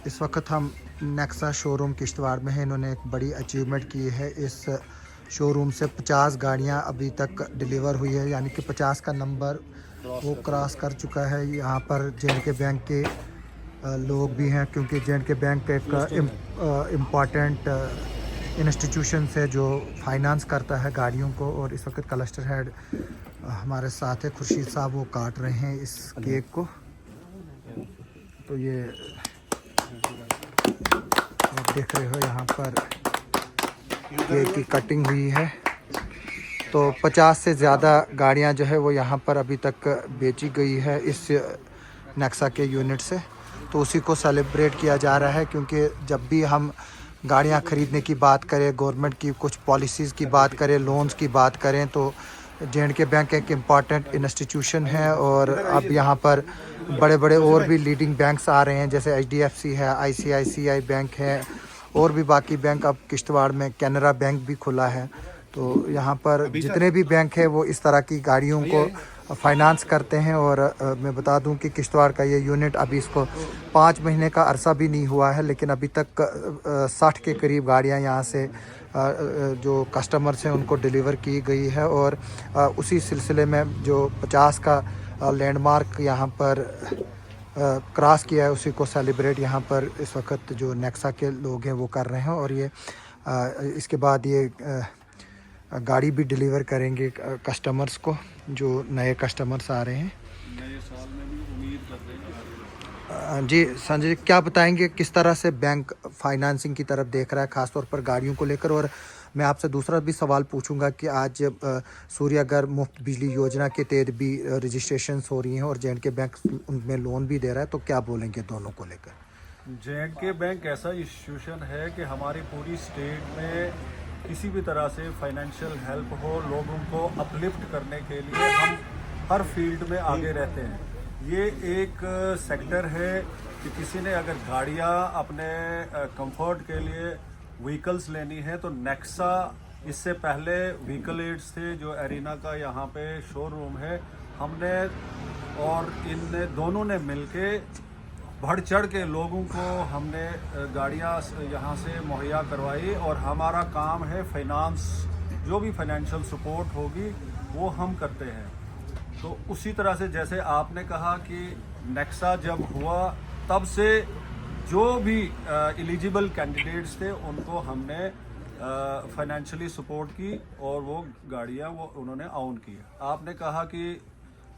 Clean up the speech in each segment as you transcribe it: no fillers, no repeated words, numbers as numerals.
इस वक्त हम नेक्सा शोरूम किश्तवाड़ में हैं। इन्होंने एक बड़ी अचीवमेंट की है। इस शोरूम से 50 गाड़ियां अभी तक डिलीवर हुई है, यानी कि 50 का नंबर वो क्रॉस कर चुका है। यहाँ पर जे.एंड.के बैंक के लोग भी हैं, क्योंकि जे.एंड.के बैंक एक इम्पॉर्टेंट इंस्टीट्यूशन है जो फाइनेंस करता है गाड़ियों को। और इस वक्त क्लस्टर हेड हमारे साथ है, खुर्शीद साहब, वो काट रहे हैं इस केक को। तो ये आप देख रहे हो यहाँ पर केक की कटिंग हुई है। तो 50 से ज़्यादा गाड़ियाँ जो है वो यहाँ पर अभी तक बेची गई है इस नेक्सा के यूनिट से। तो उसी को सेलिब्रेट किया जा रहा है, क्योंकि जब भी हम गाड़ियाँ ख़रीदने की बात करें, गवर्नमेंट की कुछ पॉलिसीज़ की बात करें, लोन्स की बात करें, तो जे.एंड.के बैंक एक इम्पॉर्टेंट इंस्टीट्यूशन है। और अब यहाँ पर बड़े बड़े और भी लीडिंग बैंक्स आ रहे हैं, जैसे एच.डी.एफ.सी है, आई.सी.आई.सी.आई बैंक है, और भी बाकी बैंक। अब किश्तवाड़ में कैनरा बैंक भी खुला है। तो यहाँ पर जितने भी बैंक है वो इस तरह की गाड़ियों को फाइनेंस करते हैं। और मैं बता दूं कि किश्तवाड़ का ये यूनिट अभी इसको 5 महीने का अरसा भी नहीं हुआ है, लेकिन अभी तक 60 के करीब गाड़ियाँ यहाँ से जो कस्टमर्स हैं उनको डिलीवर की गई है। और उसी सिलसिले में जो 50 का लैंडमार्क यहाँ पर क्रॉस किया है, उसी को सेलिब्रेट यहाँ पर इस वक्त जो नेक्सा के लोग हैं वो कर रहे हैं। और ये इसके बाद ये गाड़ी भी डिलीवर करेंगे कस्टमर्स को, जो नए कस्टमर्स आ रहे हैं। नए साल में भी उम्मीद कर रहे हैं। जी संजय जी, क्या बताएंगे किस तरह से बैंक फाइनेंसिंग की तरफ देख रहा है, ख़ासतौर पर गाड़ियों को लेकर? और मैं आपसे दूसरा भी सवाल पूछूंगा कि आज सूर्यागर मुफ्त बिजली योजना के तहत भी रजिस्ट्रेशंस हो रही हैं और जे.एंड.के बैंक उनमें लोन भी दे रहा है, तो क्या बोलेंगे दोनों को लेकर? जे.एंड.के बैंक ऐसा इंस्टीट्यूशन है कि हमारी पूरी स्टेट में किसी भी तरह से फाइनेंशियल हेल्प हो, लोगों को अपलिफ्ट करने के लिए हम हर फील्ड में आगे रहते हैं। ये एक सेक्टर है कि किसी ने अगर गाड़ियाँ अपने कंफर्ट के लिए व्हीकल्स लेनी है तो नेक्सा, इससे पहले व्हीकल एड्स थे जो एरिना का यहाँ पे शोरूम है, हमने और इन दोनों ने मिलके बढ़ चढ़ के लोगों को हमने गाड़ियाँ यहाँ से मुहैया करवाई। और हमारा काम है फाइनेंस, जो भी फाइनेंशियल सपोर्ट होगी वो हम करते हैं। तो उसी तरह से जैसे आपने कहा कि नेक्सा जब हुआ तब से जो भी एलिजिबल कैंडिडेट्स थे उनको हमने फाइनेंशियली सपोर्ट की और वो गाड़ियाँ वो उन्होंने ऑन की। आपने कहा कि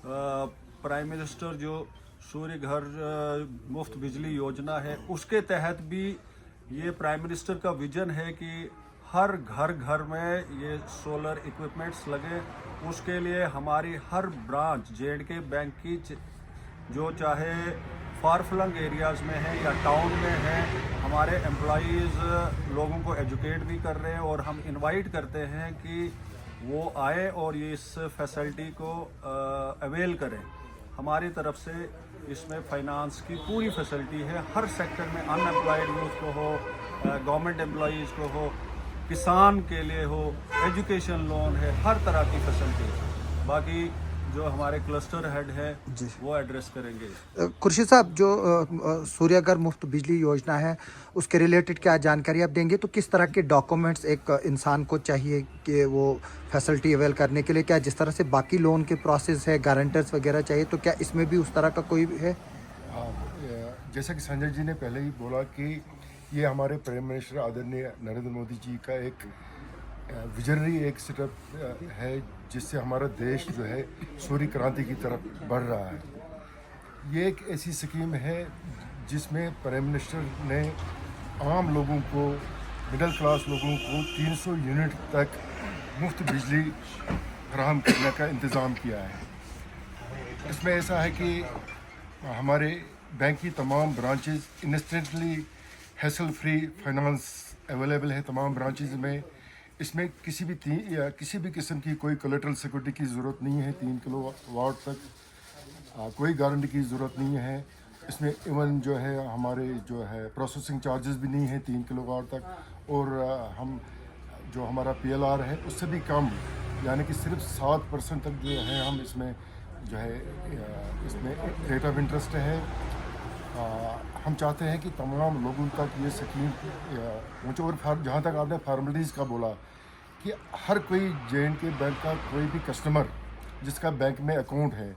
प्राइम मिनिस्टर जो सूर्य घर मुफ्त बिजली योजना है, उसके तहत भी ये प्राइम मिनिस्टर का विजन है कि हर घर घर में ये सोलर इक्विपमेंट्स लगे। उसके लिए हमारी हर ब्रांच जे.एंड.के बैंक की, जो चाहे फार फ्लंग एरियाज़ में है या टाउन में है, हमारे एम्प्लॉइज़ लोगों को एजुकेट भी कर रहे हैं। और हम इनवाइट करते हैं कि वो आए और ये इस फैसिलिटी को अवेल करें। हमारी तरफ से इसमें फाइनेंस की पूरी फैसिलिटी है हर सेक्टर में, अनएम्प्लॉयड यूथ को हो, गवर्नमेंट एम्प्लॉइज़ को हो, किसान के लिए हो, एजुकेशन लोन है, हर तरह की फैसिलिटी है। बाकी जो हमारे क्लस्टर हेड है वो एड्रेस करेंगे। खुर्शीद साहब, जो सूर्यागर मुफ्त बिजली योजना है उसके रिलेटेड क्या जानकारी आप देंगे? तो किस तरह के डॉक्यूमेंट्स एक इंसान को चाहिए कि वो फैसिलिटी अवेल करने के लिए? क्या जिस तरह से बाकी लोन के प्रोसेस है, गारंटर्स वगैरह चाहिए, तो क्या इसमें भी उस तरह का कोई है? हाँ, जैसा कि संजय जी ने पहले ही बोला कि ये हमारे प्राइम मिनिस्टर आदरणीय नरेंद्र मोदी जी का एक विजनरी एक सेटअप है, जिससे हमारा देश जो है सूर्य क्रांति की तरफ बढ़ रहा है। ये एक ऐसी स्कीम है जिसमें प्राइम मिनिस्टर ने आम लोगों को, मिडिल क्लास लोगों को 300 यूनिट तक मुफ्त बिजली फराहम करने का इंतज़ाम किया है। इसमें ऐसा है कि हमारे बैंक की तमाम branches instantly hassle free finance available है तमाम ब्रांचेस में। इसमें किसी भी किस्म की कोई कोलेटरल सिक्योरिटी की ज़रूरत नहीं है। 3 किलोवाट तक कोई गारंटी की ज़रूरत नहीं है। इसमें इवन जो है हमारे जो है प्रोसेसिंग चार्जेस भी नहीं है 3 किलोवाट तक। और हम जो हमारा PLR है उससे भी कम, यानी कि सिर्फ 7% तक जो है हम इसमें जो है इसमें रेट ऑफ इंटरेस्ट है। हम चाहते हैं कि तमाम लोगों तक ये स्कीम पहुँचे। और जहाँ तक आपने फार्मेलिटीज़ का बोला कि हर कोई J&K बैंक का कोई भी कस्टमर जिसका बैंक में अकाउंट है,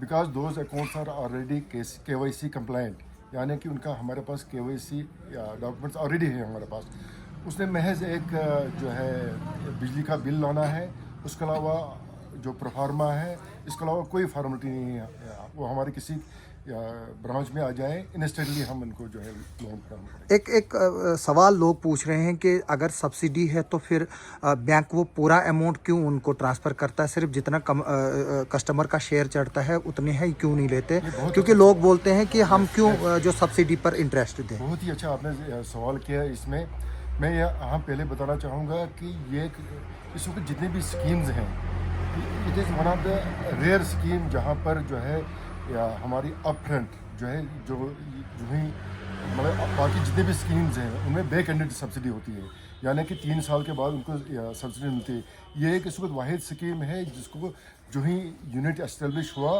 because those accounts are already KYC compliant, यानी कि उनका हमारे पास KYC डॉक्यूमेंट्स ऑलरेडी है हमारे पास। उसने महज एक जो है बिजली का बिल लाना है, उसके अलावा जो प्रोफार्मा है, इसके अलावा कोई फॉर्मेलिटी नहीं है। वो हमारे किसी ब्रांच में आ जाए, इंस्टेंटली हम उनको जो है लोन करेंगे। एक सवाल लोग पूछ रहे हैं कि अगर सब्सिडी है तो फिर बैंक वो पूरा अमाउंट क्यों उनको ट्रांसफ़र करता है, सिर्फ जितना कस्टमर का शेयर चढ़ता है उतने ही क्यों नहीं लेते, क्योंकि लोग बोलते हैं कि हम क्यों जो सब्सिडी पर इंटरेस्ट दें। बहुत ही अच्छा आपने सवाल किया है। इसमें मैं यहाँ पहले बताना चाहूँगा कि ये इस वक्त जितनी भी स्कीम्स हैं, it is one of the rare scheme जहाँ पर जो है हमारी अप फ्रंट जो है जो ही मतलब बाकी जितने भी स्कीम्स हैं उनमें बैक एंडेड सब्सिडी होती है, यानी कि 3 साल के बाद उनको सब्सिडी मिलती है। ये एक इस वक्त वाहिद स्कीम है जिसको जो ही यूनिट एस्टेब्लिश हुआ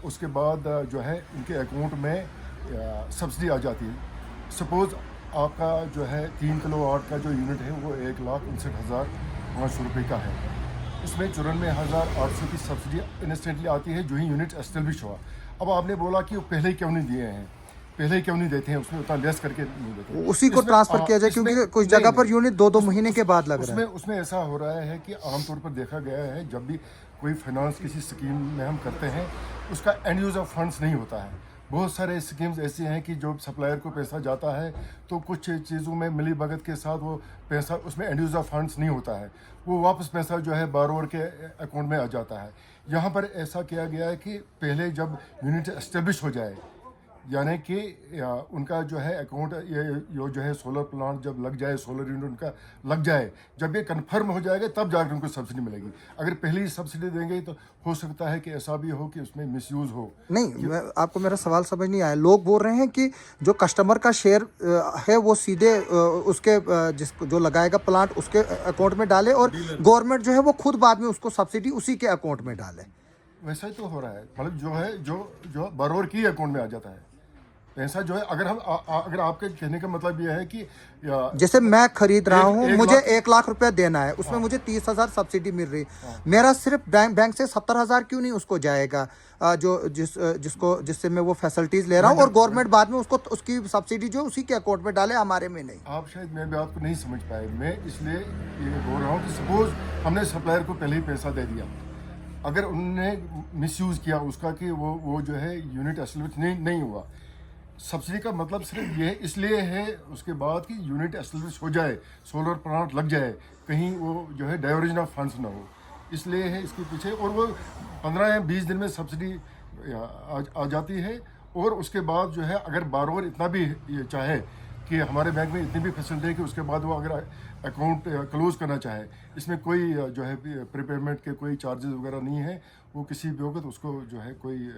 उसके बाद जो है उनके अकाउंट में सब्सिडी आ जाती है। सपोज़ आपका जो है 3 किलोवाट का जो यूनिट है वो 1,59,500 रुपये का है, उसमें 94,800 की सब्सिडी इंस्टेंटली आती है जो ही यूनिट एस्टेब्लिश हुआ। अब आपने बोला कि वो पहले क्यों नहीं दिए हैं, पहले क्यों नहीं देते हैं, उसमें उतना लेस करके नहीं देते, उसी को ट्रांसफर किया जाए, क्योंकि कुछ जगह पर यूनिट 2-2 महीने के बाद लग रहा है। उसमें ऐसा हो रहा है कि आमतौर पर देखा गया है जब भी कोई फाइनेंस किसी स्कीम में हम करते हैं उसका एंड यूज ऑफ फंड्स नहीं होता है। बहुत सारे स्कीम्स ऐसी हैं कि जो सप्लायर को पैसा जाता है तो कुछ चीज़ों में मिली भगत के साथ वो पैसा उसमें एंड यूज ऑफ फंड्स नहीं होता है, वो वापस पैसा जो है बारोवर के अकाउंट में आ जाता है। यहाँ पर ऐसा किया गया है कि पहले जब यूनिट एस्टेब्लिश हो जाए, यानी कि उनका जो है अकाउंट ये जो है सोलर प्लांट जब लग जाए, सोलर यूनिट उनका लग जाए, जब ये कन्फर्म हो जाएगा तब जाकर उनको सब्सिडी मिलेगी। अगर पहले ही सब्सिडी देंगे तो हो सकता है कि ऐसा भी हो कि उसमें मिसयूज़ हो। नहीं, आपको मेरा सवाल समझ नहीं आया। लोग बोल रहे हैं कि जो कस्टमर का शेयर है वो सीधे उसके जिसको जो लगाएगा प्लांट उसके अकाउंट में डाले और गवर्नमेंट जो है वो खुद बाद में उसको सब्सिडी उसी के अकाउंट में डाले। वैसा ही तो हो रहा है, मतलब जो है जो बारोवर की अकाउंट में आ जाता है पैसा जो है। अगर आपके कहने का मतलब यह है कि जैसे मैं खरीद रहा हूँ, मुझे 1 लाख रुपया देना है, उसमें मुझे 30,000 सब्सिडी मिल रही, मेरा सिर्फ बैंक से 70,000 क्यों नहीं उसको जाएगा जिससे मैं वो फैसिलिटीज ले रहा हूँ, और गवर्नमेंट बाद में उसको उसकी सब्सिडी जो उसी के अकाउंट में डाले, हमारे में नहीं। आप शायद मैं बात को नहीं समझ पाए। मैं इसलिए ये बोल रहा हूँ कि सपोज हमने सप्लायर को पहले ही पैसा दे दिया, अगर उन्होंने मिसयूज़ किया उसका कि वो जो है यूनिट एस्टेब्लिश नहीं हुआ, सब्सिडी का मतलब सिर्फ ये इसलिए है उसके बाद कि यूनिट एस्टेब्लिश हो जाए, सोलर प्लांट लग जाए, कहीं वो जो है डाइवर्जन ऑफ फंड्स ना हो, इसलिए है इसके पीछे। और वो 15 या 20 दिन में सब्सिडी आ जाती है। और उसके बाद जो है अगर बारोवर इतना भी ये चाहे कि हमारे बैंक में इतनी भी फैसिलिटी है कि उसके बाद वो अगर अकाउंट क्लोज करना चाहे, इसमें कोई जो है प्रीपेमेंट के कोई चार्जेस वगैरह नहीं है, वो किसी भी वक्त उसको जो है कोई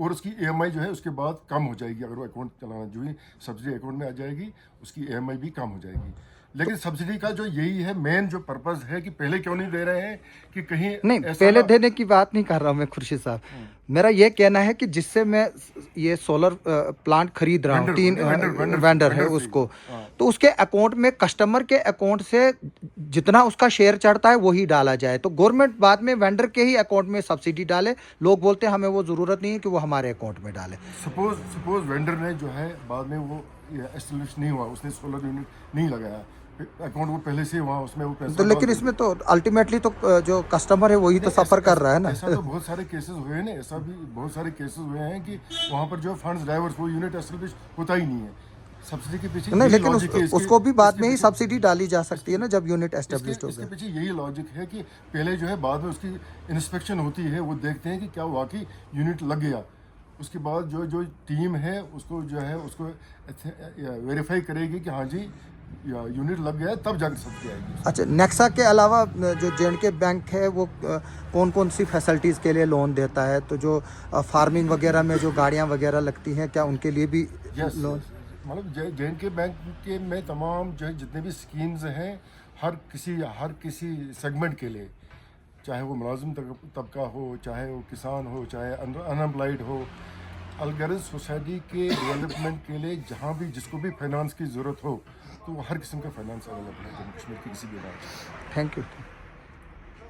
और उसकी EMI जो है उसके बाद कम हो जाएगी। अगर वो अकाउंट चलाना जो ही सब्सिडी अकाउंट में आ जाएगी उसकी EMI भी कम हो जाएगी। लेकिन सब्सिडी का जो यही है मेन जो पर्पस है कि पहले क्यों नहीं दे रहे हैं कि कहीं नहीं, पहले देने की बात नहीं कर रहा हूँ मैं खुर्शीद साहब। मेरा ये कहना है कि जिससे मैं ये सोलर प्लांट खरीद रहा हूँ, 3 वेंडर है उसको, तो उसके अकाउंट में कस्टमर के अकाउंट से जितना उसका शेयर चढ़ता है वही डाला जाए, तो गवर्नमेंट बाद में वेंडर के ही अकाउंट में सब्सिडी डाले। लोग बोलते हैं हमें वो ज़रूरत नहीं है कि वो हमारे अकाउंट में डाले। सपोज वेंडर ने जो है बाद में वो एस्टेब्लिश नहीं हुआ, उसने सोलर यूनिट नहीं लगाया, अकाउंट वो पहले से वहाँ उसमें वो पैसा, तो लेकिन इसमें तो अल्टीमेटली तो जो कस्टमर है वही तो सफर कर रहा है ना। ऐसा तो बहुत सारे केसेस हुए हैं ना, ऐसा भी बहुत सारे केसेस हुए हैं कि वहाँ पर जो फंड्स ड्राइवर्स वो यूनिट एस्टेब्लिश होता ही नहीं है सब्सिडी के पीछे। नहीं, लेकिन उसको भी बाद में ही सब्सिडी डाली जा सकती है ना जब यूनिट एस्टेब्लिश्ड हो गया। इसके पीछे यही लॉजिक है कि पहले जो है बाद में उसकी इंस्पेक्शन होती है, वो देखते हैं कि क्या वाकई यूनिट लग गया, उसके बाद जो टीम है उसको जो है उसको वेरीफाई करेगी कि हाँ जी यूनिट लग गया है, तब जाकर सब्सिडी आएगी। अच्छा, नेक्सा के अलावा जो J&K बैंक है वो कौन कौन सी फैसिलिटीज़ के लिए लोन देता है? तो जो फार्मिंग वगैरह में जो गाड़ियाँ वगैरह लगती हैं, क्या उनके लिए भी लोन? मतलब J&K बैंक के में तमाम जो है जितने भी स्कीम्स हैं हर किसी सेगमेंट के लिए, चाहे वो मुलाजिम तबका हो, चाहे वो किसान हो, चाहे अनएम्प्लॉयड हो, अलगर्ज सोसाइटी के डेवलपमेंट के लिए जहाँ भी जिसको भी फाइनेंस की ज़रूरत हो तो हर किस्म का फाइनेंस अवेलेबल है जम्मू कश्मीर के किसी भी इलाके में। Thank you.